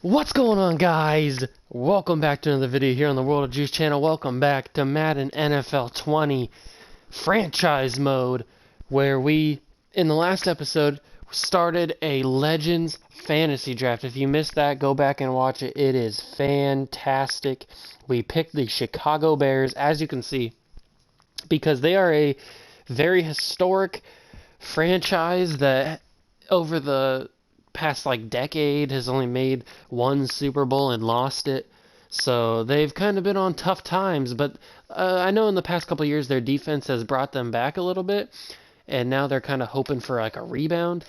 What's going on, guys? Welcome back to another video here on the World of Juice channel. Welcome back to Madden NFL 20 franchise mode, where we, in the last episode, started a Legends fantasy draft. If you missed that, go back and watch it. It is fantastic. We picked the Chicago Bears, as you can see, because they are a very historic franchise that over the past decade has only made one Super Bowl and lost it. So they've kind of been on tough times, but I know in the past couple of years their defense has brought them back a little bit, and now they're kind of hoping for a rebound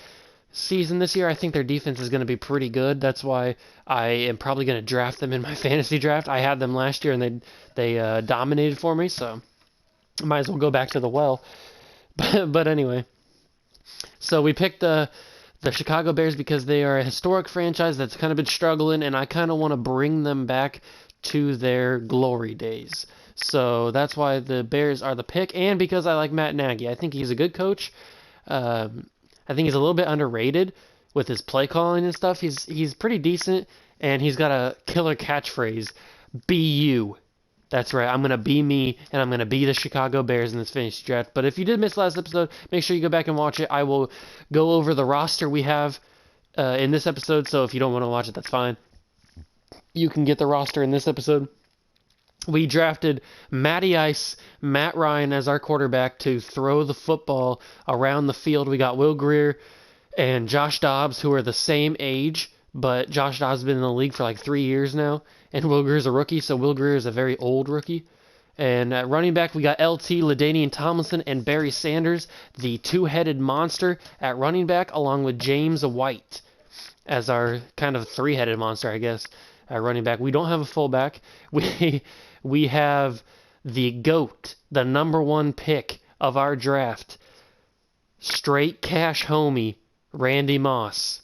season this year. I think their defense is going to be pretty good. That's why I am probably going to draft them in my fantasy draft. I had them last year and they dominated for me, so might as well go back to the well. But anyway, so we picked the Chicago Bears because they are a historic franchise that's kind of been struggling, and I kind of want to bring them back to their glory days. So that's why the Bears are the pick, and because I like Matt Nagy. I think he's a good coach. I think he's a little bit underrated with his play calling and stuff. He's pretty decent, and he's got a killer catchphrase, "Be you." That's right. I'm going to be me, and I'm going to be the Chicago Bears in this fantasy draft. But if you did miss last episode, make sure you go back and watch it. I will go over the roster we have in this episode, so if you don't want to watch it, that's fine. You can get the roster in this episode. We drafted Matty Ice, Matt Ryan as our quarterback to throw the football around the field. We got Will Grier and Josh Dobbs, who are the same age, but Josh Dobbs has been in the league for 3 years now, and Will Grier's a rookie, so Will Grier is a very old rookie. And at running back, we got LT, LaDainian Tomlinson, and Barry Sanders, the two-headed monster at running back, along with James White as our kind of three-headed monster, I guess, at running back. We don't have a fullback. We have the GOAT, the number one pick of our draft, straight cash homie, Randy Moss,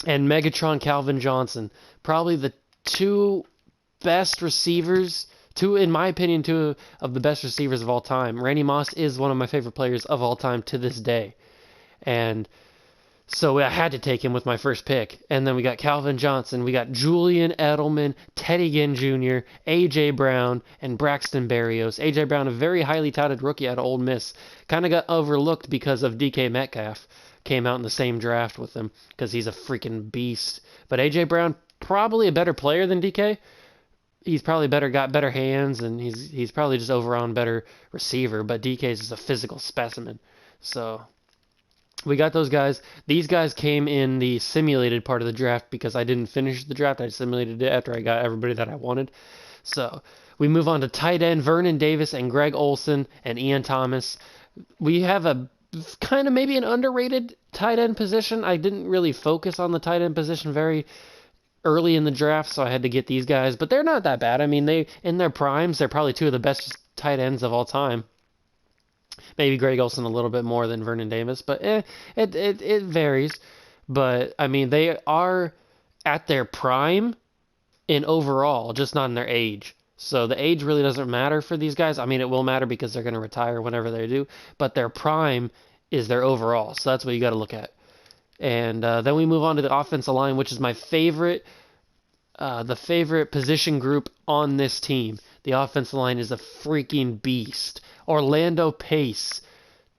and Megatron Calvin Johnson. Probably the two best receivers, in my opinion, two of the best receivers of all time. Randy Moss is one of my favorite players of all time to this day. And so I had to take him with my first pick. And then we got Calvin Johnson. We got Julian Edelman, Teddy Ginn Jr., A.J. Brown, and Braxton Berrios. A.J. Brown, a very highly touted rookie out of Ole Miss. Kind of got overlooked because of DK Metcalf. Came out in the same draft with him because he's a freaking beast. But A.J. Brown, probably a better player than DK. He's probably got better hands, and he's probably just overall better receiver. But DK's is a physical specimen. So we got those guys. These guys came in the simulated part of the draft because I didn't finish the draft. I simulated it after I got everybody that I wanted. So we move on to tight end, Vernon Davis and Greg Olsen and Ian Thomas. We have a kind of maybe an underrated tight end position. I didn't really focus on the tight end position very early in the draft, so I had to get these guys, but they're not that bad. I mean, they in their primes, they're probably two of the best tight ends of all time. Maybe Greg Olsen a little bit more than Vernon Davis, but it varies. But I mean, they are at their prime in overall, just not in their age. So the age really doesn't matter for these guys. I mean, it will matter because they're going to retire whenever they do, but their prime is their overall. So that's what you got to look at. And then we move on to the offensive line, which is my favorite, the favorite position group on this team. The offensive line is a freaking beast. Orlando Pace,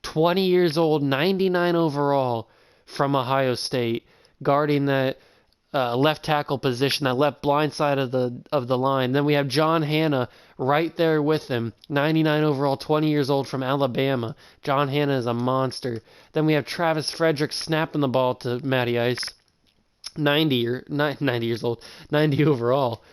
20 years old, 99 overall from Ohio State, guarding that left tackle position, that left blind side of the line. Then we have John Hanna right there with him, 99 overall, 20 years old from Alabama. John Hanna is a monster. Then we have Travis Frederick snapping the ball to Matty Ice, 90 years old, 90 overall.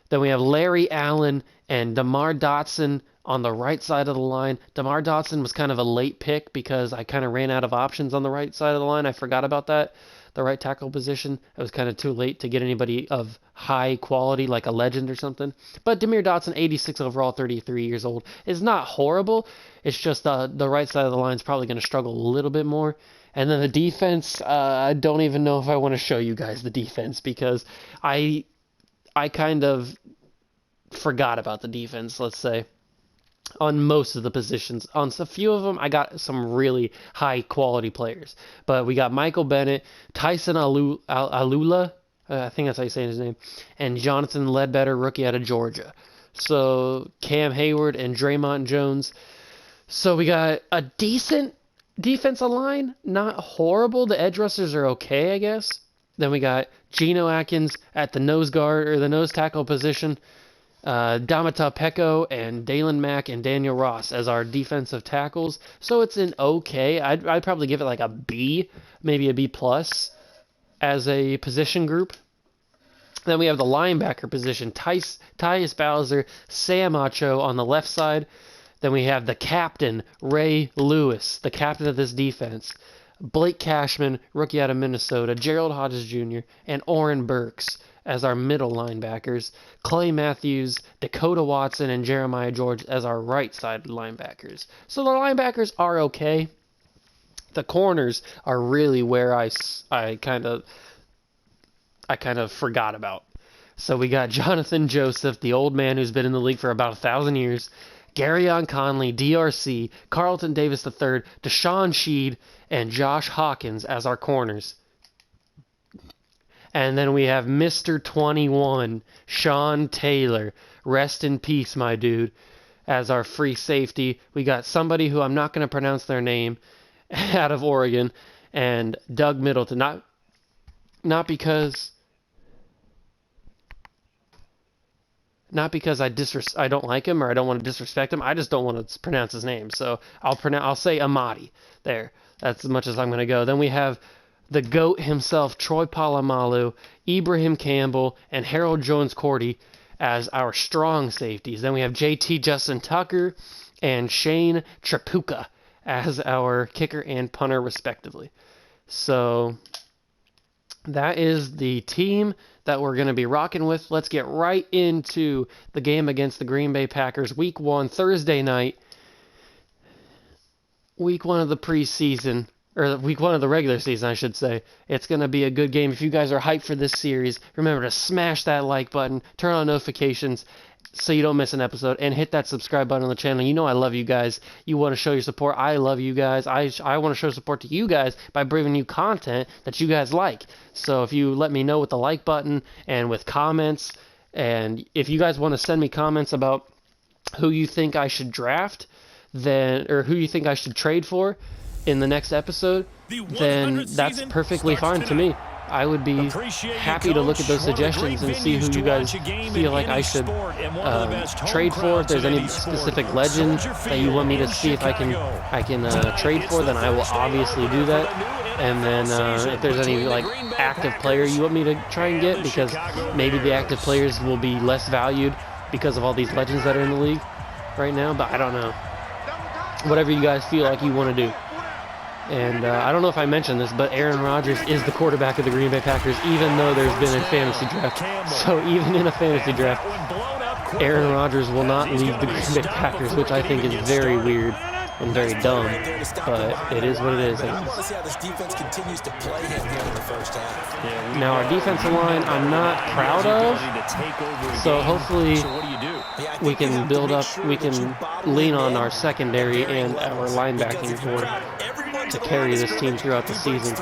Then we have Larry Allen and DeMar Dotson on the right side of the line. DeMar Dotson was kind of a late pick because I kind of ran out of options on the right side of the line. I forgot about that. The right tackle position. It was kind of too late to get anybody of high quality, like a legend or something. But Demir Dotson, 86 overall, 33 years old, is not horrible. It's just the right side of the line is probably going to struggle a little bit more. And then the defense, I don't even know if I want to show you guys the defense because I kind of forgot about the defense, let's say, on most of the positions. On a few of them, I got some really high quality players. But we got Michael Bennett, Tyson Alula, I think that's how you say his name. And Jonathan Ledbetter, rookie out of Georgia. So Cam Hayward and Draymond Jones. So we got a decent defensive line, not horrible. The edge rushers are okay, I guess. Then we got Geno Atkins at the nose guard or the nose tackle position. Damata Pecco and Dalen Mack and Daniel Ross as our defensive tackles. So it's an okay. I'd probably give it like a B, maybe a B plus as a position group. Then we have the linebacker position. Tyus Bowser, Sam Acho on the left side. Then we have the captain, Ray Lewis, the captain of this defense. Blake Cashman, rookie out of Minnesota. Gerald Hodges Jr. and Oren Burks as our middle linebackers. Clay Matthews, Dakota Watson, and Jeremiah George as our right side linebackers. So the linebackers are okay. The corners are really where I kind of forgot about. So we got Jonathan Joseph, the old man who's been in the league for about 1,000 years. Garyon Conley, DRC, Carlton Davis III, Deshaun Sheed, and Josh Hawkins as our corners. And then we have Mr. 21, Sean Taylor. Rest in peace, my dude, as our free safety. We got somebody who I'm not going to pronounce their name out of Oregon, and Doug Middleton. Not because I don't like him or I don't want to disrespect him. I just don't want to pronounce his name. So I'll say Amadi. There. That's as much as I'm going to go. Then we have the GOAT himself, Troy Polamalu, Ibrahim Campbell, and Harold Jones-Cordy as our strong safeties. Then we have JT Justin Tucker and Shane Trapuka as our kicker and punter, respectively. So that is the team that we're going to be rocking with. Let's get right into the game against the Green Bay Packers. Week 1, Thursday night. Week 1 of the preseason, or week 1 of the regular season, I should say. It's going to be a good game. If you guys are hyped for this series, remember to smash that like button, turn on notifications so you don't miss an episode, and hit that subscribe button on the channel. You know I love you guys. You want to show your support. I love you guys. I want to show support to you guys by bringing you content that you guys like. So if you let me know with the like button and with comments, and if you guys want to send me comments about who you think I should draft, or who you think I should trade for in the next episode, then that's perfectly fine to me. I would be happy to look at those suggestions and see who you guys feel like I should trade for. If there's any specific legend that you want me to see if I can trade for, then I will obviously do that. And then if there's any like active player you want me to try and get, because maybe the active players will be less valued because of all these legends that are in the league right now. But I don't know. Whatever you guys feel like you want to do. And I don't know if I mentioned this, but Aaron Rodgers is the quarterback of the Green Bay Packers, even though there's been a fantasy draft. So even in a fantasy draft, Aaron Rodgers will not leave the Green Bay Packers, which I think is very weird and very dumb. But it is what it is. Now our defensive line, I'm not proud of. So hopefully we can build up, we can lean on our secondary and our linebacking core to carry this team throughout the season.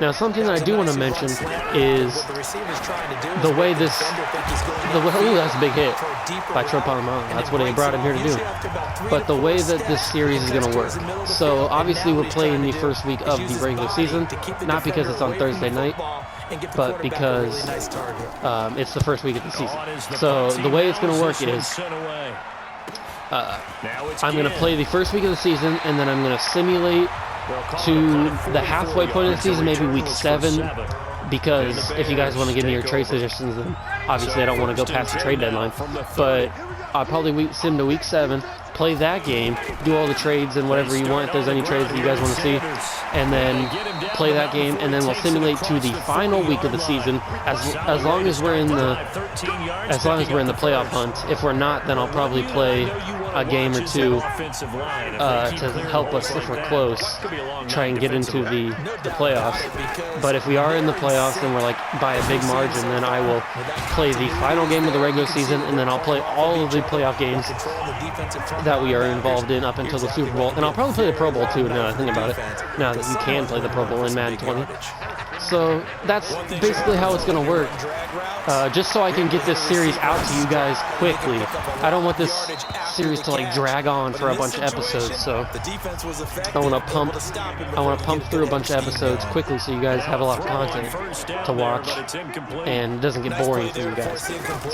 Now, something that I do want to mention is the way this, ooh, that's a big hit by Troy Polamalu. That's what they brought him here to do. But the way that this series is going to work. So obviously we're playing the first week of the regular season, not because it's on Thursday night, but because it's the first week of the season. So the way it's going to work is I'm going to play the first week of the season, and then I'm going to simulate to the halfway point of the season, maybe week 7, because if you guys want to give me your trade suggestions, then obviously I don't want to go past the trade deadline, but I'll probably sim to week 7, play that game, do all the trades and whatever you want, if there's any trades that you guys want to see, and then play that game, and then we'll simulate to the final week of the season, as long as we're in the playoff hunt. If we're not, then I'll probably play a game or two to help us if we're close, try and get into the playoffs. But if we are in the playoffs and we're like by a big margin, then I will play the final game of the regular season, and then I'll play all of the playoff games that we are involved in up until the Super Bowl. And I'll probably play the Pro Bowl too, now that I think about it, now that you can play the Pro Bowl in Madden 20. So that's basically how it's going to work. Just so I can get this series out to you guys quickly. I don't want this series to like drag on for a bunch of episodes, so I want to pump through a bunch of episodes quickly so you guys have a lot of content to watch and it doesn't get boring for you guys.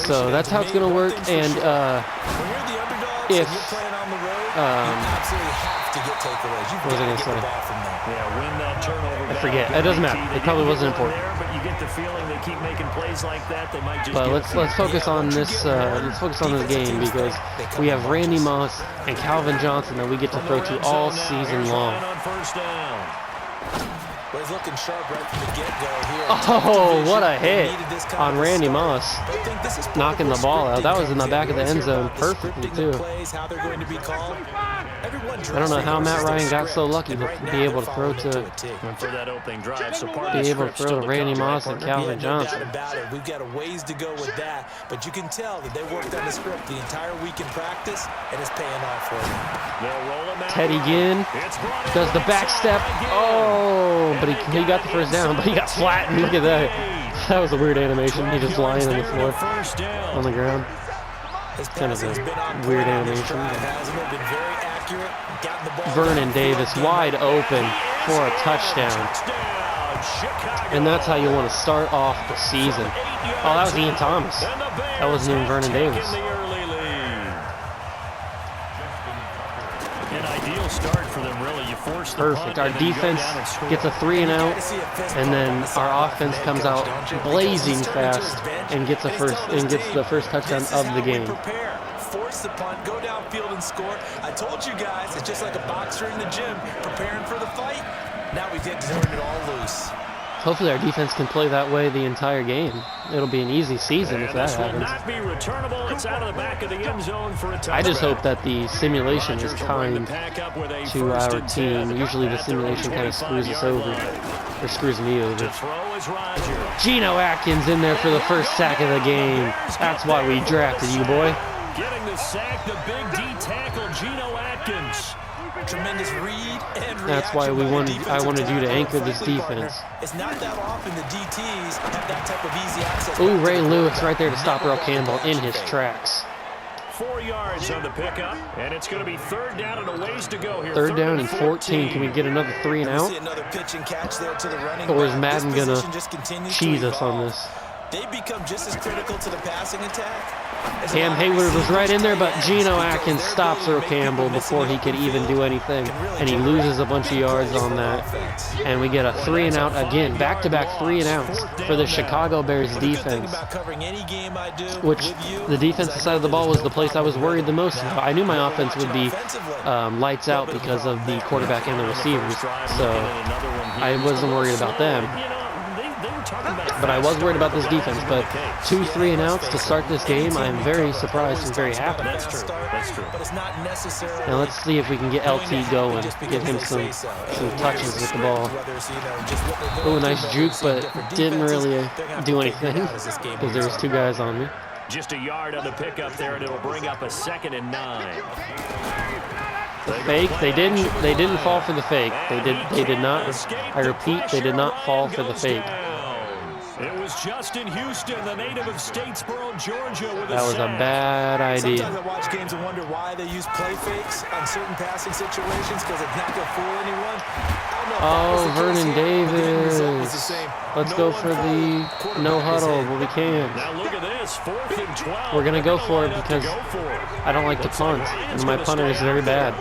So that's how it's going to work. And if what was I going to say? I forget. It doesn't matter. It probably wasn't important. But let's focus on this. Let's focus on this game because we have Randy Moss and Calvin Johnson that we get to throw to all season long. Oh, what a hit on Randy Moss, knocking the ball out. That was in the back of the end zone perfectly too. I don't know how Matt Ryan got so lucky to be able to throw to Randy Moss and Calvin Johnson. We've got a ways to go with that, but you can tell that they worked on the script the entire week in practice, and it's paying off for them. Teddy Ginn does the back step. Oh, but he got the first down, but he got flattened. Look at that. That was a weird animation. He just lying on the floor on the ground. It's kind of a weird animation. Vernon Davis wide open for a touchdown. And that's how you want to start off the season. Oh, that was Ian Thomas. That wasn't even Vernon Davis. An ideal start for them, really. You force the perfect. Our defense gets a 3-and-out, and then our offense comes out blazing fast and gets the first touchdown of the game. Force the punt, go downfield and score. I told you guys, it's just like a boxer in the gym preparing for the fight. Now we get to turn it all loose. Hopefully our defense can play that way the entire game. It'll be an easy season if that happens. I just hope that the simulation is kind to our team. Usually the simulation kind of screws us over, or screws me over. Geno Atkins in there for the first sack of the game. That's why we drafted you, boy. Getting the sack, the big D tackle, Geno Atkins. Tremendous read and that's why I wanted you to anchor this defense. It's not that often the DTs have that type of easy access. Ooh, Ray Lewis right there to stop Earl Campbell in his tracks. 4 yards on the pickup, and it's going to be third down and a ways to go here. Third down and 14. Can we get another 3-and-out? Or is Madden gonna cheese us on this? They become just as critical to the passing attack. Cam Hayward was right in there, but Geno Atkins stops Earl Campbell before he could even do anything, and he loses a bunch of yards on that. And we get a 3-and-out again, back-to-back 3-and-outs for the Chicago Bears defense, which the defensive side of the ball was the place I was worried the most about. I knew my offense would be lights out because of the quarterback and the receivers, so I wasn't worried about them. But I was worried about this defense. But 2 3-and-outs to start this game, I am very surprised and very happy. That's true. Now let's see if we can get LT going, get him some touches with the ball. Oh, nice juke, but didn't really do anything because there was 2 guys on me. Just a yard on the pickup there, and it'll bring up a 2nd and 9. The fake, they didn't fall for the fake. They did not, I repeat, they did not fall for the fake. It was Justin Houston, the native of Statesboro, Georgia, with that was a bad idea. Sometimes I watch games and wonder why they use play fakes on certain passing situations because it's not going to fool anyone. Oh, Vernon Davis. Let's go for the no huddle where we can. Now look at this, 4th and 12. We're going to go for it because I don't like to punt, and my punter is very bad.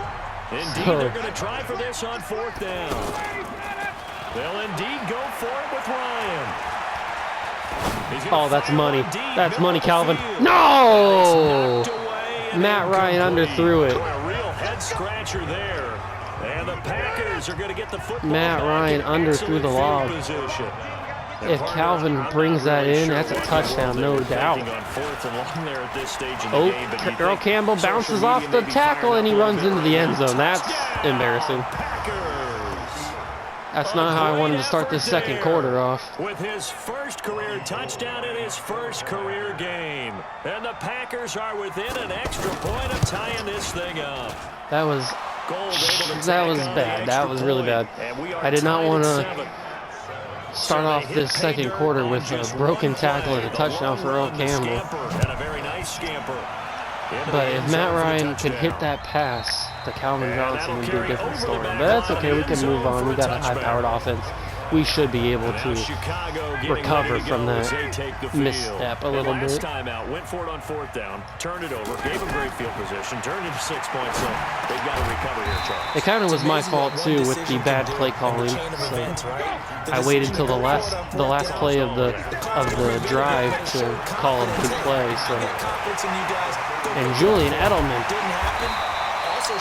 Indeed, they're going to try for this on 4th down. They'll indeed go for it with Ryan. Oh, that's money. That's money, Calvin. No! Matt Ryan underthrew it. A real head scratcher there. And the Packers are going to get the football. Matt Ryan underthrew the lob. If Calvin brings that in, that's a touchdown, no doubt. Oh, Earl Campbell bounces off the tackle and he runs into the end zone. That's embarrassing. That's not how I wanted to start this second quarter off. With his first career touchdown in his first career game. And the Packers are within an extra point of tying this thing up. That was bad. That was really bad. I did not want to start off this second quarter with a broken tackle and a touchdown for Earl Campbell. But if Matt Ryan could hit that pass to Calvin Johnson, it would be a different story. But that's okay, we can move on. We got a high-powered offense. We should be able to recover from that misstep a little bit. Timeout, went for it on 4th down, turned it over, gave him great field position, turned it to 6 points. So they've got to recover here, Charles. It kind of was my fault too with the bad play calling. So I waited till the last play of the drive to call a good play. So and Julian Edelman,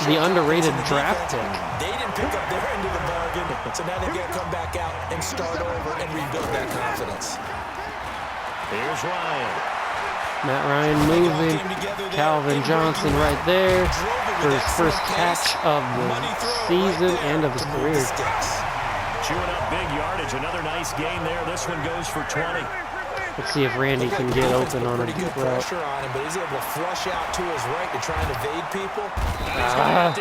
the underrated draft pick. They didn't pick up their end of the bargain, so now they've got to come back out and start over and rebuild that confidence. Here's Ryan. Matt Ryan moving. Calvin Johnson right there for his first catch of the season and of his career. Chewing up big yardage. Another nice gain there. This one goes for 20. Let's see if Randy can get open on a deep route. Pressure on him, but he's able to flush out to his right to try and evade people.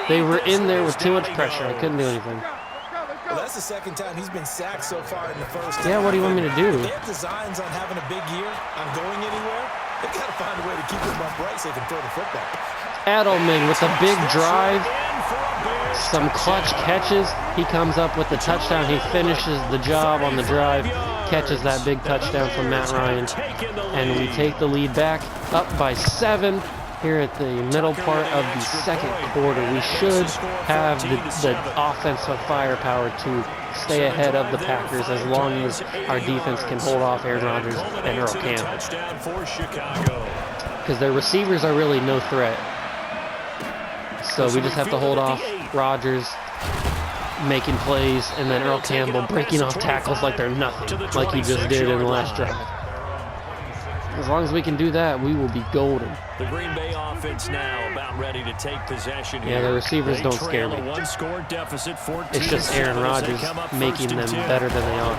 They were in there with too much pressure. I couldn't do anything. Well, that's the second time he's been sacked so far in the first. Yeah, what do you want me to do? They have designs on having a big year, on going anywhere. They got to find a way to keep him upright so they can throw the football. Edelman with a big drive, some clutch catches. He comes up with the touchdown. He finishes the job on the drive, catches that big touchdown from Matt Ryan, and we take the lead back up by 7 here at the middle part of the second quarter. We should have the offensive firepower to stay ahead of the Packers as long as our defense can hold off Aaron Rodgers and Earl Campbell, because their receivers are really no threat. So we just have to hold off Rodgers making plays, and then Earl Campbell breaking off tackles like they're nothing, like he just did in the last drive. As long as we can do that, we will be golden. The Green Bay offense now about ready to take possession here. Yeah, the receivers don't scare me. It's just Aaron Rodgers making them better than they are.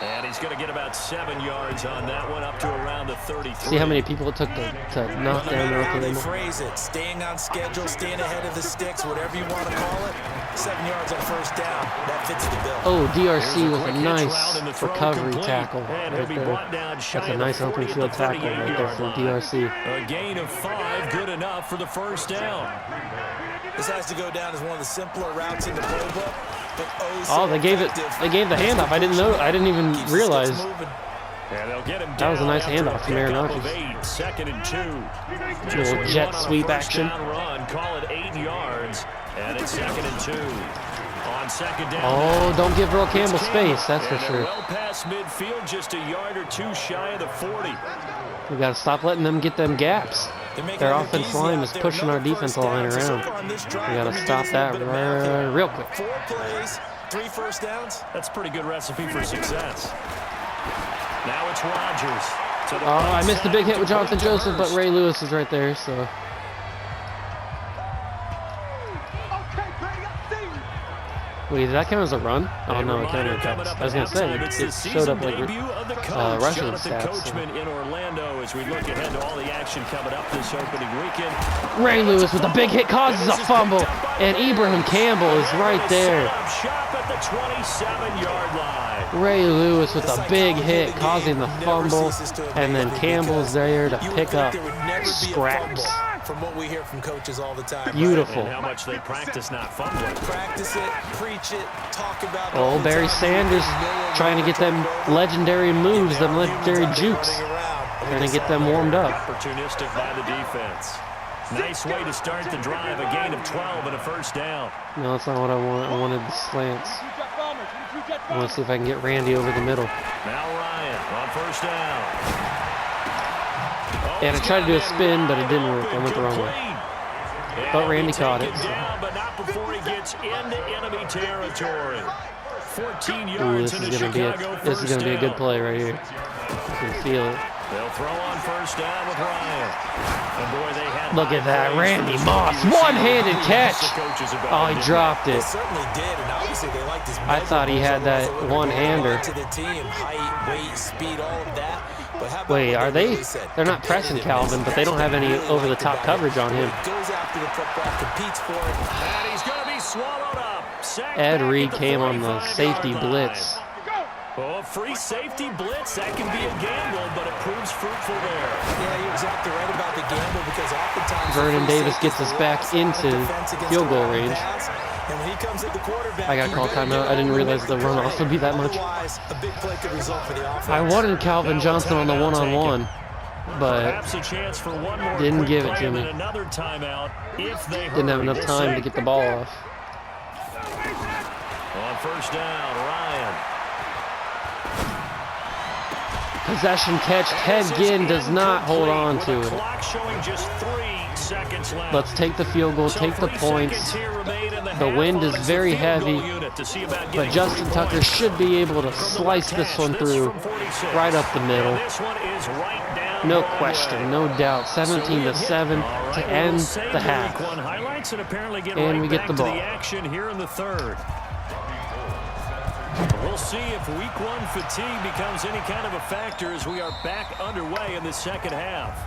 And he's going to get about 7 yards on that one, up to around the 33. See how many people it took to knock down Earl Campbell? They phrase it, staying on schedule, staying ahead of the sticks, whatever you want to call it. 7 yards on first down, that fits the bill. Oh, DRC with a nice recovery tackle right there. That's a nice open field tackle right there for DRC. A gain of 5, good enough for the first down. This has to go down as one of the simpler routes in the playbook. Oh, they gave the handoff. I didn't know. I didn't even realize. That was a nice handoff from Aaron Rodgers. 2nd and 2. Little jet sweep action. Run, call it 8 yards, and it's 2nd and 2. On 2nd down. Oh, don't give Earl Campbell space. That's for sure. Well past midfield, just a yard or 2 shy of the 40. We got to stop letting them get them gaps. Their offensive line is pushing our defensive line around. We got to stop that real quick. 4 plays, 3 first downs. That's a pretty good recipe for success. Now it's Rodgers. Oh, I missed the big hit with Jonathan Joseph, but Ray Lewis is right there, so. Wait, did that count as a run? Oh no, it counted as catch. I was gonna say it showed up like rushing stats. So. In Orlando, as we look ahead to all the action coming up this opening weekend. Ray Lewis with a big hit causes a fumble, and Ibrahim Campbell is right there. Shop at the 27-yard line. Ray Lewis with a big hit causing the fumble, and then Campbell's there to pick up scraps. From what we hear from coaches all the time. Beautiful. And how much they practice not fumbling. Practice it, preach it, talk about it. Oh, Barry Sanders trying to get them legendary moves, them legendary jukes. Trying to get them warmed up. Opportunistic by the defense. Nice way to start the drive. A gain of 12 and a first down. No, that's not what I want. I wanted the slants. I want to see if I can get Randy over the middle. Now Ryan on first down. And I tried to do a spin, but it didn't work. I went the wrong way. But Randy caught it. So. But not before he gets into enemy territory. 14 Ooh, yards this is gonna be a good play right here. You can feel it. They'll throw on first down with Ryan. And boy, they had look at that, Randy Moss, one-handed catch. Oh, he dropped it. Certainly did, and obviously they liked his. I thought he had that one-hander. To the team, height, weight, speed, all of that. Wait, are they? They're not pressing Calvin, but they don't have any over-the-top coverage on him. Goes after the football, competes for it, and he's going to be swallowed up. Ed Reed came on the safety blitz. Oh, a free safety blitz. That can be a gamble, but it proves fruitful there. Yeah, you're exactly right about the gamble because oftentimes Vernon Davis gets us back into field goal range. And when he comes at the quarterback, I got to call timeout. I didn't realize the runoff would be that much. A big play could result for the offense. I wanted Calvin Johnson on the one-on-one, but Perhaps a chance for one more didn't quick give it play to and me. then another timeout if they Didn't have hurry. enough time to get the ball off. On first down, Ryan. Possession catch. Ted Ginn does not hold on to With the it. clock showing just 3 seconds left. Let's take the field goal, So take the 3 points. seconds here remain in The half wind is on very the field goal heavy, unit to see about but getting Justin 3 Tucker points. should be able to From the slice this catch, one through from 46. right up the middle. And this one is right down No the question, way. no doubt. 17-7 All right, to we'll end save the half. Week 1 highlights and apparently get And right we get back the to ball. the action here in the third. We'll see if Week 1 fatigue becomes any kind of a factor as we are back underway in the second half.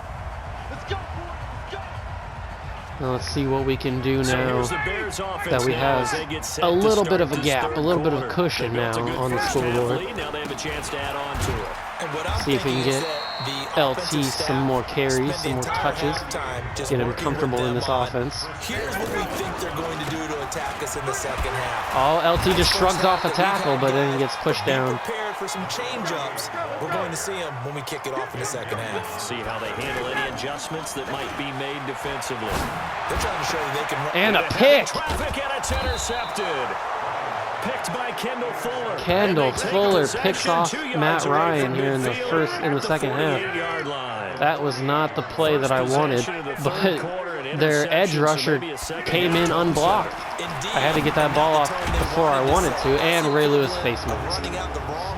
Now let's see what we can do So now here's the Bears offense that we now as have they get set a to little bit start of a this gap, a third little bit of a quarter. cushion They built now a good on the first half scoreboard. lead. Now they have a chance to add on to it. And what I'm See if we can thinking is get that the LT offensive some staff more carries, spent the some more entire touches, halftime just get him working comfortable with in them this on, offense. Here's what we think they're going to do to attack us in the second half. Oh, LT just shrugs off a tackle, but then he gets pushed Be down. prepared for some change-ups. We're going to see them when we kick it off in the second half. See how they handle any adjustments that might be made defensively. They're trying to show that they can run. And a pick! Traffic, and it's intercepted. Picked by Kendall Fuller. Kendall And they take Fuller possession picks off 2 yards Matt away Ryan from here in the midfield at second half. 48-yard line. That was not the play that I wanted, but their edge rusher came in unblocked. I had to get that ball off before I wanted to, and Ray Lewis face mask.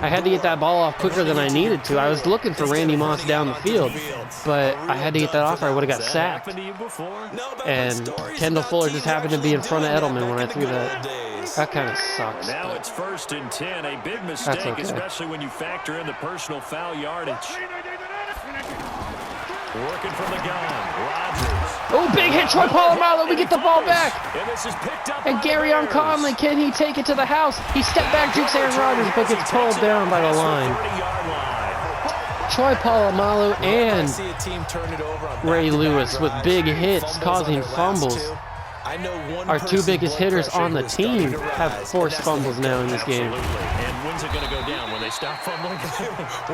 I had to get that ball off quicker than I needed to. I was looking for Randy Moss down the field, but I had to get that off or I would have got sacked. And Kendall Fuller just happened to be in front of Edelman when I threw that. That kind of sucks. Now it's 1st and 10, a big mistake, okay. especially when you factor in the personal foul yardage. Working from the gun, Rodgers. Oh, big hit, Troy Polamalu. We get the ball back. And this is picked up And by the Garyon Bears. Conley, can he take it to the house? He stepped back, jukes Aaron Rodgers, but gets pulled down by the line. Troy Polamalu and See a team turn it over on Ray back-to-back Lewis with drives, big hits fumbles on causing their last fumbles. two. I know one Our two person's biggest blood hitters pressure on the was starting team to have rise, forced and that's fumbles now in this game. Absolutely. And when's it going to go down? When they stop fumbling?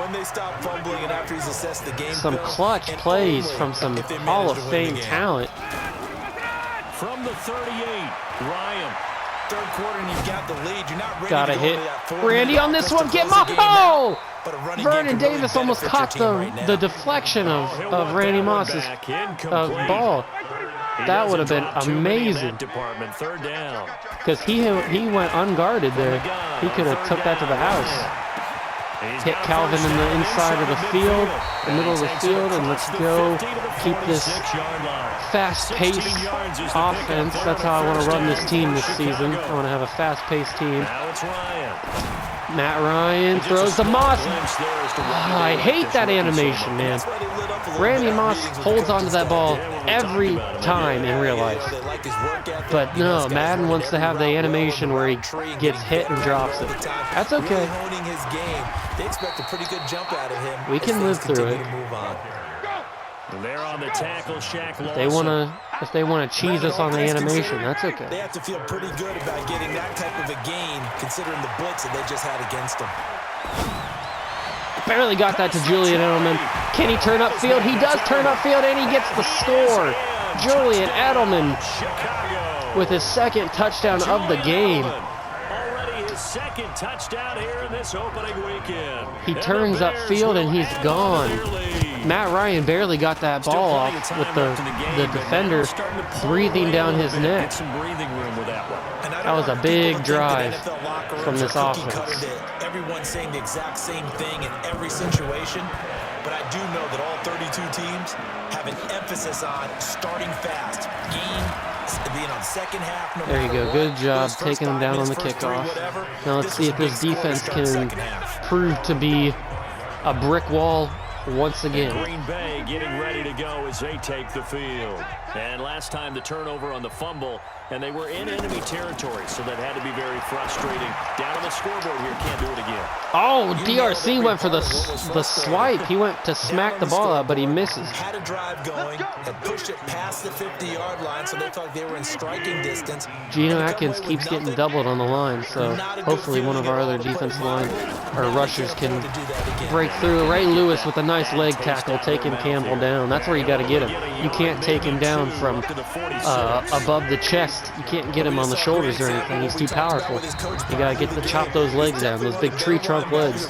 when they stop fumbling and after he's assessed the game Some film, clutch and plays only from some if they Hall of manage to win Fame the game. talent. From the 38, Ryan. Third quarter and you've got the lead. You're not ready Gotta to go hit into that 4-minute Randy on this offense one. to Get close my the game out, oh! but a running game Vernon can really Davis almost benefit your caught team right now. the deflection He'll of want Randy that one Moss's back. Incomplete. ball. He That would doesn't have been drop too many in amazing. that department. 3rd down. Because he went unguarded there. He could have took that to the house. He's Hit got Calvin first in the down inside of the field, the And middle of he the takes it field, and let's across the go 50 to the keep this 46-yard line. 16 fast-paced yards is the pickup offense. there That's on how I the want to first run this down team for this season. Chicago. I want to have a fast-paced team. Now it's Ryan. Matt Ryan Just throws a the small Moss. glimpse there as to what I they did hate with that this rookie animation, so man. That's why they lit up a little Randy bit. Moss Meetings with holds the onto coaches that ball Yeah, we every talked about him. time in real life. They like his work ethic. But You know, no, this guy's Madden running wants to every have the route well, animation the where he route tree, gets getting hit and better drops all it. the time. That's okay. Really honing his game. They expect a pretty good jump out of him. We as can things live through continue it. to move on. And they're on the tackle, Shaq Lawson. If they wanna cheese us on the animation, that's They okay. have to feel pretty good about getting that type of a gain, considering the blitz that they just had against them. Barely got that to Julian Edelman. Can he turn upfield? He does turn upfield, and he gets the score. Julian Edelman Chicago with his second touchdown of the game. Already his second touchdown here in this opening weekend. He And the turns Bears upfield, and will he's add gone. to their lead. Matt Ryan barely got that Still ball plenty of off time with left in the game, the but defender now starting to pull breathing away down a his little bit, neck. Get some breathing room with that one. And I That was don't a want people big to think that drive NFL locker from rooms this are cookie offense. cutter, that everyone's saying the exact same thing in every situation. But I do know that all 32 teams have an emphasis on starting fast, being on second half. No There you matter go. what. Good job First taking them 5 down on minutes, the first 3, kickoff. whatever. Now let's see was if a big this score to defense start the can second half. prove to be a brick wall once again. Green Bay getting ready to go as they take the field. And last time the turnover on the fumble, and they were in enemy territory, so that had to be very frustrating. Down on the scoreboard here, can't do it again. Oh, DRC went for the swipe. He went to smack the ball out, but he misses. Had a drive going and pushed it past the 50-yard line, so they thought they were in striking distance. Geno Atkins keeps getting doubled on the line, so hopefully one of our other defensive line or rushers can break through. Ray Lewis with a nice leg tackle, taking Campbell down. That's where you got to get him. You can't take him down from above the chest. You can't get him on the shoulders or anything. He's too powerful. You got to chop those legs down, those big tree trunk legs.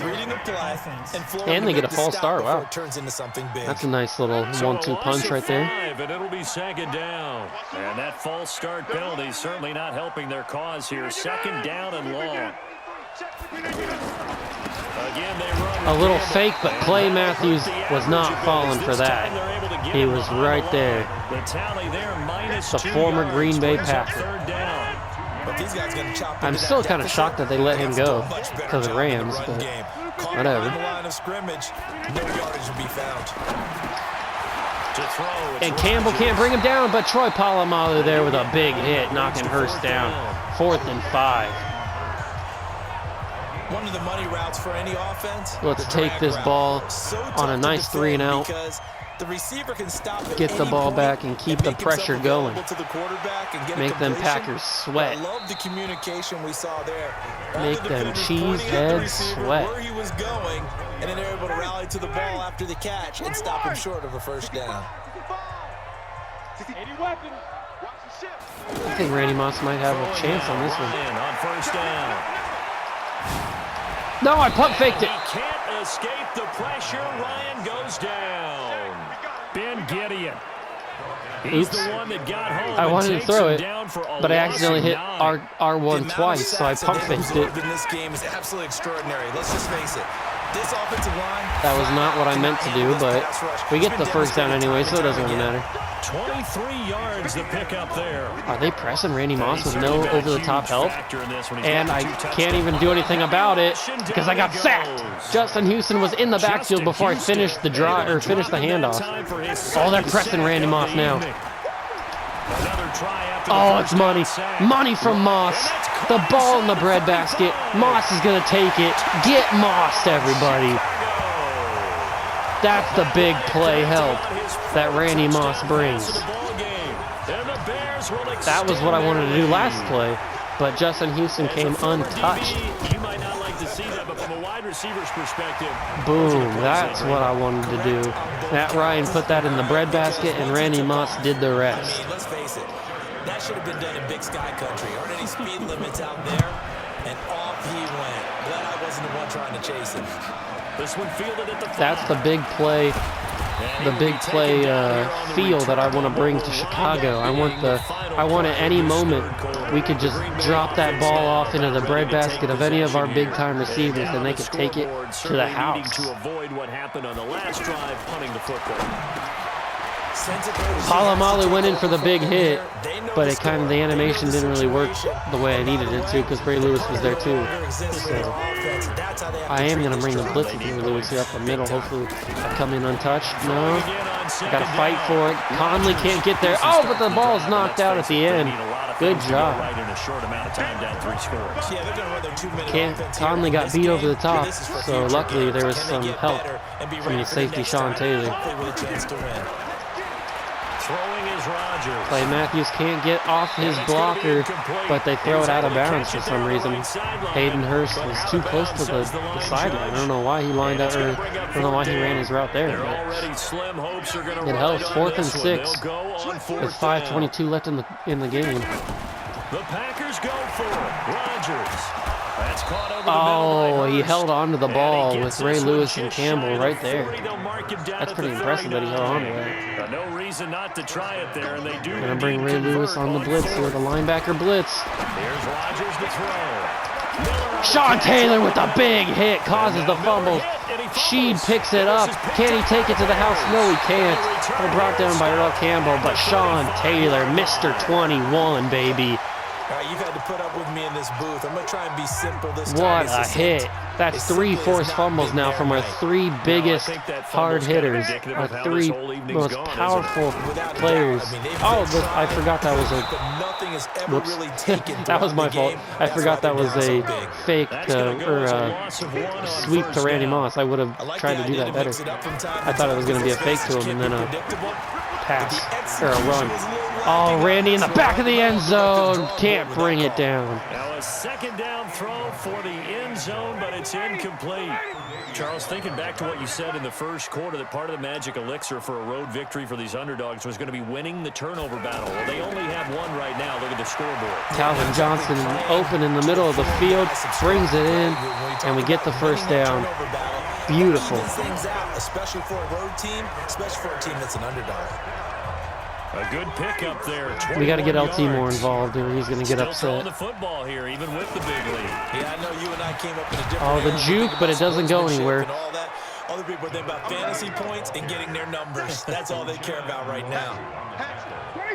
And they get a false start. Wow. That's a nice little 1-2 punch right there. And it'll be second down. And that false start penalty certainly not helping their cause here. Second down and long. Again, they run a little fake, but Clay Matthews was not falling for that. He was right there. The former Green Bay Packer. I'm still kind of shocked that they let him go because of Rams, but whatever. And Campbell can't bring him down, but Troy Polamalu there with a big hit, knocking Hurst down. 4th and 5. One of the money routes for any offense. Let's take this ball on a nice 3-and-out. The receiver can stop get the ball back and keep the pressure going. Make them Packers sweat. I love the communication we saw there. Make them cheese heads sweat. Where he was going, and then they're able to rally to the ball after the catch and stop him short of a first down. I think Randy Moss might have a chance on this one. On first down. No, I pump faked it. He can't escape the pressure. Ryan goes down. Ben Gideon. He's the one that got home. I wanted to throw it, but I accidentally hit 9. R1 twice, so I pump faked it. This game is absolutely extraordinary. Let's just face it. This offensive line. That was not what I meant to do, but we get the first down anyway, so it doesn't really matter. 23 yards to pick up there. Are they pressing Randy Moss with no over-the-top help? And I can't even do anything about it because I got sacked. Justin Houston was in the backfield before I finished the drive or finished the handoff. Oh, they're pressing Randy Moss now. Oh, it's money. Money from Moss. The ball in the breadbasket. Moss is going to take it. Get Moss, everybody. That's the big play help that Randy Moss brings. That was what I wanted to do last play, but Justin Houston came untouched. You might not like to see that, but from a wide receiver's perspective, boom, that's what I wanted to do. Matt Ryan put that in the breadbasket, and Randy Moss did the rest. Let's face it, that should have been done in Big Sky Country. Aren't any speed limits out there? And off he went. Glad I wasn't the one trying to chase him. This one fielded at the 5. That's the big play feel that I want to bring to Chicago. I want at any moment we could just drop that ball off into the breadbasket of any of our big-time receivers, and they could take it to the house. To avoid what happened on the last drive, punting the football. Polamalu went in for the big hit, but the animation didn't really work the way I needed it to because Ray Lewis was there too. So I am going to bring the blitz with Ray Lewis here up the middle. Hopefully I come in untouched. No. Got to fight for it. Conley can't get there. Oh, but the ball's knocked out at the end. Good job. Conley got beat over the top, so luckily there was some help from the safety Sean Taylor. Throwing is Rodgers. Clay Matthews can't get off his blocker, but they throw it out of bounds for some reason. Hayden Hurst was too close to the sideline. I don't know why he lined up, or I don't know why he ran his route there. But it helps. 4th and 6 with 5:22 left in the game. The Packers go for it. Rodgers. That's caught over the oh, he held on to the ball with Ray Lewis and Campbell right there. That's pretty impressive that he held on to that. No reason not to try it there, and they do. Gonna bring Ray Lewis on the blitz here, the linebacker blitz. Here's Rodgers to throw. Sean Taylor with a big hit causes the fumble. Sheed picks it up. Can he take it to the house? No, he can't. They're brought down by Earl Campbell, but Sean Taylor, Mr. 21, baby. All right, you've had to put up with me in this booth. I'm going to try and be simple this time. What a hit. That's 3 forced fumbles now from our 3 biggest hard hitters, our 3 most powerful players. Oh, I forgot that was a... Whoops. That was my fault. I forgot that was a fake sweep to Randy Moss. I would have tried to do that better. I thought it was going to be a fake to him and then a pass or a run. Oh, Randy in the back of the end zone. Can't bring it down. Now a second down throw for the end zone, but it's incomplete. Charles, thinking back to what you said in the first quarter, that part of the magic elixir for a road victory for these underdogs was going to be winning the turnover battle. Well, they only have one right now. Look at the scoreboard. Calvin Johnson open in the middle of the field, brings it in, and we get the first down. Beautiful. Especially for a road team, especially for a team that's an underdog. A good pickup there. We got to get LT more involved, or he's going to get upset. The football here, even with the big lead. Yeah, I know you and I came up in a different. Oh, the juke, but it doesn't go anywhere. Other people are thinking about fantasy points and getting their numbers. That's all they care about right now.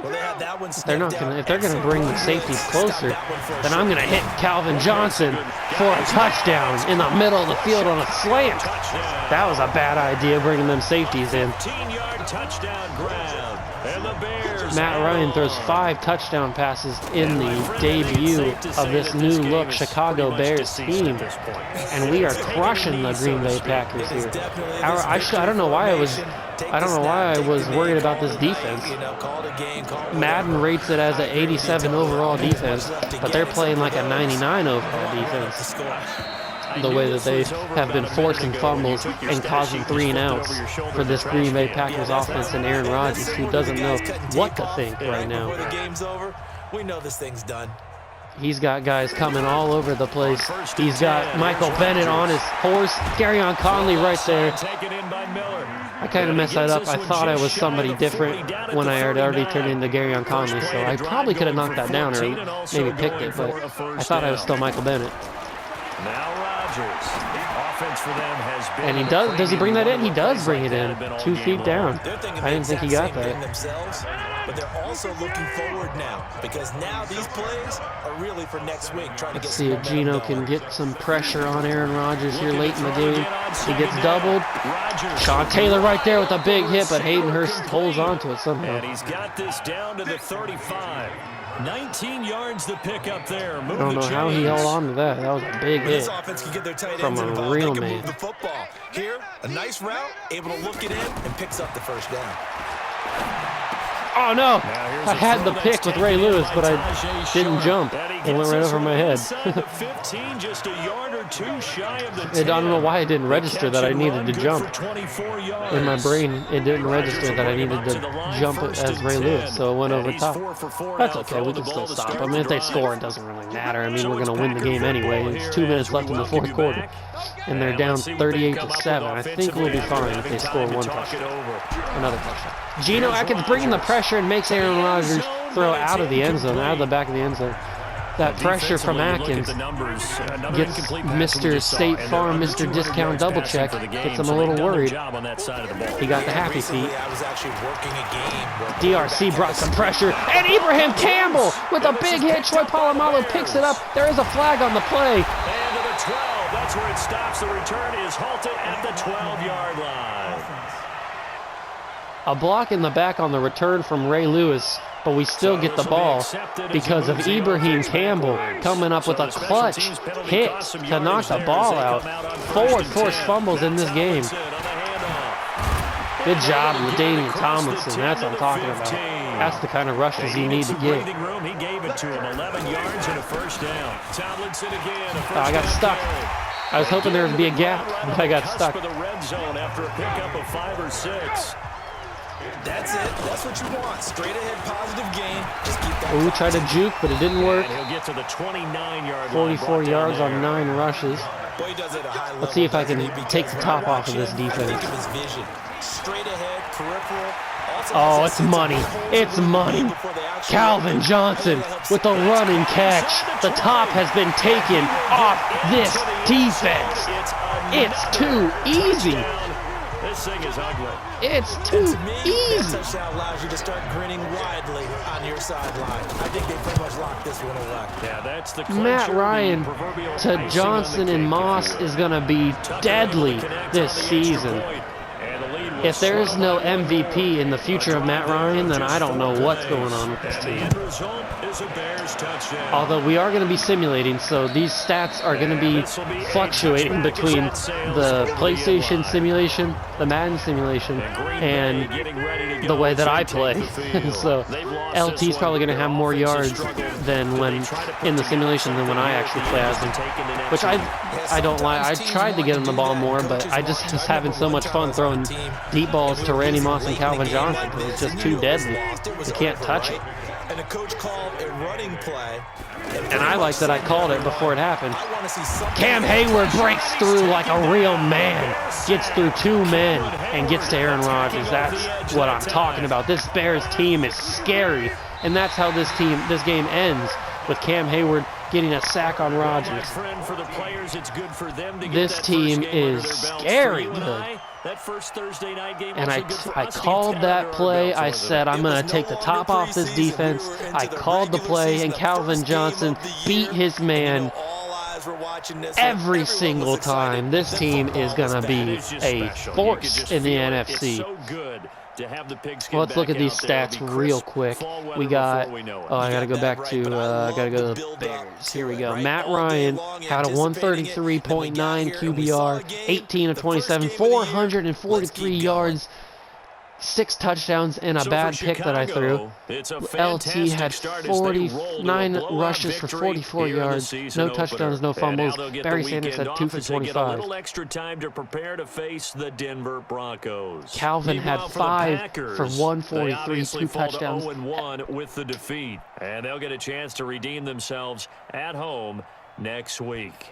Well, they had that one. They're not going to. If they're going to bring the safeties closer, then I'm going to hit Calvin Johnson for a touchdown in the middle of the field on a slant. That was a bad idea, bringing them safeties in. 15-yard touchdown grab. And the Bears. Matt Ryan throws 5 touchdown passes in the debut of this new look Chicago Bears team, and we are crushing the Green Bay Packers here. I don't know why I was worried about this defense. Madden rates it as an 87 overall defense, but they're playing like a 99 overall defense. The way that they have been forcing fumbles and causing 3 and outs for this Green Bay Packers offense and Aaron Rodgers, who doesn't know what to think right now. We know this thing's done. He's got guys coming all over the place. He's got Michael Bennett on his horse. Garyon Conley right there. I kind of messed that up. I thought I was somebody different when I had already turned into Garyon Conley, so I probably could have knocked that down or maybe picked it, but I thought I was still Michael Bennett. Offense for them has been, and he does he bring that in? He does bring it in. 2 feet down. I didn't think he got that. But they're also looking forward now, because now these plays are really for next week. Let's see if Gino can get some pressure on Aaron Rodgers here late in the game. He gets doubled. Sean Taylor right there with a big hit, but Hayden Hurst holds on to it somehow. And he's got this down to the 35. 19 yards to pick up there. I don't know how he held on to that. That was a big hit from a real man. Here, a nice route, able to look it in, and picks up the first down. Oh no! I had the pick with Ray Lewis, but I didn't jump. It went right over my head. I don't know why it didn't register that I needed to jump. In my brain, it didn't register that I needed to jump as Ray Lewis, so it went over top. That's okay, we can still stop. I mean, if they score, it doesn't really matter. I mean, we're going to win the game anyway. It's 2 minutes left in the fourth quarter, and they're down 38-7. I think we'll be fine if they score one touchdown. Another touchdown. Geno Atkins bringing the pressure and makes Aaron Rodgers throw out of the end zone, out of the back of the end zone. That pressure from Atkins gets Mr. State Farm, Mr. Discount Double Check, gets him a little worried. He got the happy feet. DRC brought some pressure, and Ibrahim Campbell with a big hit. Troy Polamalu picks it up. There is a flag on the play. And to the 12, that's where it stops. The return is halted at the 12-yard line. A block in the back on the return from Ray Lewis, but we still get the ball because of Ibrahim Campbell coming up with a clutch hit to knock the ball out. 4 forced fumbles in this game. Good job with Damian Tomlinson. That's what I'm talking about. That's the kind of rushes you need to get. He gave it to him. 11 yards and a first down. Tomlinson again. I got stuck. I was hoping there would be a gap, but I got stuck. For the red zone after a pickup of 5 or 6. That's it. That's what you want. Straight ahead, positive gain. Just keep that. We tried to juke, but it didn't work. And he'll get to the 29-yard line. 44 yards on 9 rushes. Boy, he does it at a high level. Let's see if I can take the top off of this defense. Straight ahead, peripheral. Oh, it's money. It's money. Calvin Johnson with a running catch. The top has been taken off this defense. It's too easy. This thing is ugly. It's And too to me, that easy. touchdown allows you to start grinning widely on your sideline. I think they pretty much locked this one away. Yeah, that's the Matt clincher, Ryan the proverbial to icing Johnson on the and cake, Moss if you will. is going to be Tucker deadly able to connect this on the extra season. point, and the lead was If there's swung no by one MVP more. in the future of Matt Ryan, then I don't know what's going on with this And the team. end result is a Bears touchdown. Although we are going to be simulating, so these stats are going to be fluctuating between the PlayStation simulation, the Madden simulation, and the way that I play. So LT's probably going to have more yards than when in the simulation than when I actually play as him. Which I don't lie. I tried to get him the ball more, but I just was having so much fun throwing deep balls to Randy Moss and Calvin Johnson because it's just too deadly. You can't touch it. And the coach called a running play. And I like that I called it before it happened. I want to see something. Cam Hayward breaks through like a real man, gets through two men, and gets to Aaron Rodgers. That's what I'm talking about. This Bears team is scary, and that's how this game ends, with Cam Hayward getting a sack on Rodgers. This team is scary good. And I called that play. I said, I'm going to take the top off this defense. I called the play, and Calvin Johnson beat his man every single time. This team is going to be a force in the NFC. Well, let's look at these stats real quick. We got, I got to go back to, I got to go to the Bears. Here we go. Matt Ryan had a 133.9 QBR, 18 of 27, 443 yards, 6 touchdowns, and a bad pick that I threw. LT had 49 rushes for 44 yards, no touchdowns, no fumbles. Barry Sanders had 2 for 25. Calvin had 5 for 143, 2 touchdowns. With the defeat, and they'll get a chance to redeem themselves at home next week.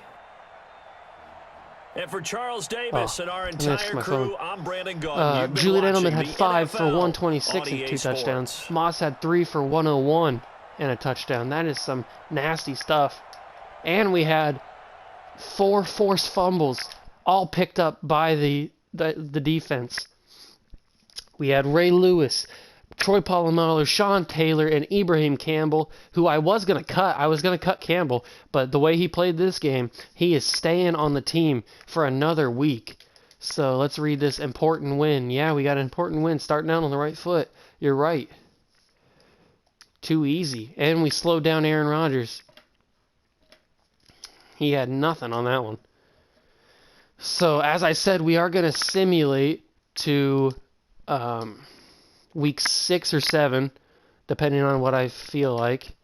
And for Charles Davis and our entire crew, I'm Brandon Gaudin. Julian Edelman had 5 for 126 and 2 touchdowns. Moss had 3 for 101 and a touchdown. That is some nasty stuff. And we had 4 forced fumbles, all picked up by the defense. We had Ray Lewis, Troy Polamalu, Sean Taylor, and Ibrahim Campbell, who I was going to cut. I was going to cut Campbell, but the way he played this game, he is staying on the team for another week. So let's read this important win. Yeah, we got an important win, starting out on the right foot. You're right. Too easy. And we slowed down Aaron Rodgers. He had nothing on that one. So as I said, we are going to simulate to week 6 or 7, depending on what I feel like,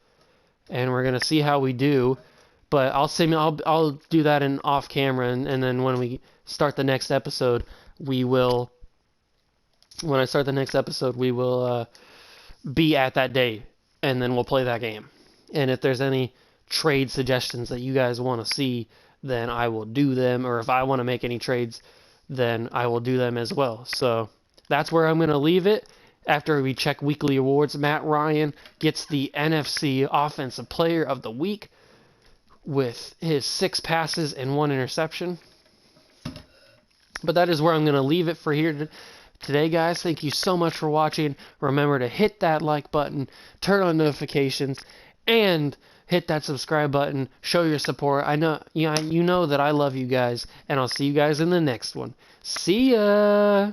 and we're gonna see how we do. But I'll do that in off camera, and then when we start the next episode, we will. When I start the next episode, we will be at that day, and then we'll play that game. And if there's any trade suggestions that you guys want to see, then I will do them. Or if I want to make any trades, then I will do them as well. So that's where I'm gonna leave it. After we check weekly awards, Matt Ryan gets the NFC Offensive Player of the Week with his 6 passes and 1 interception. But that is where I'm going to leave it for here today, guys. Thank you so much for watching. Remember to hit that like button, turn on notifications, and hit that subscribe button. Show your support. I know you know that I love you guys, and I'll see you guys in the next one. See ya!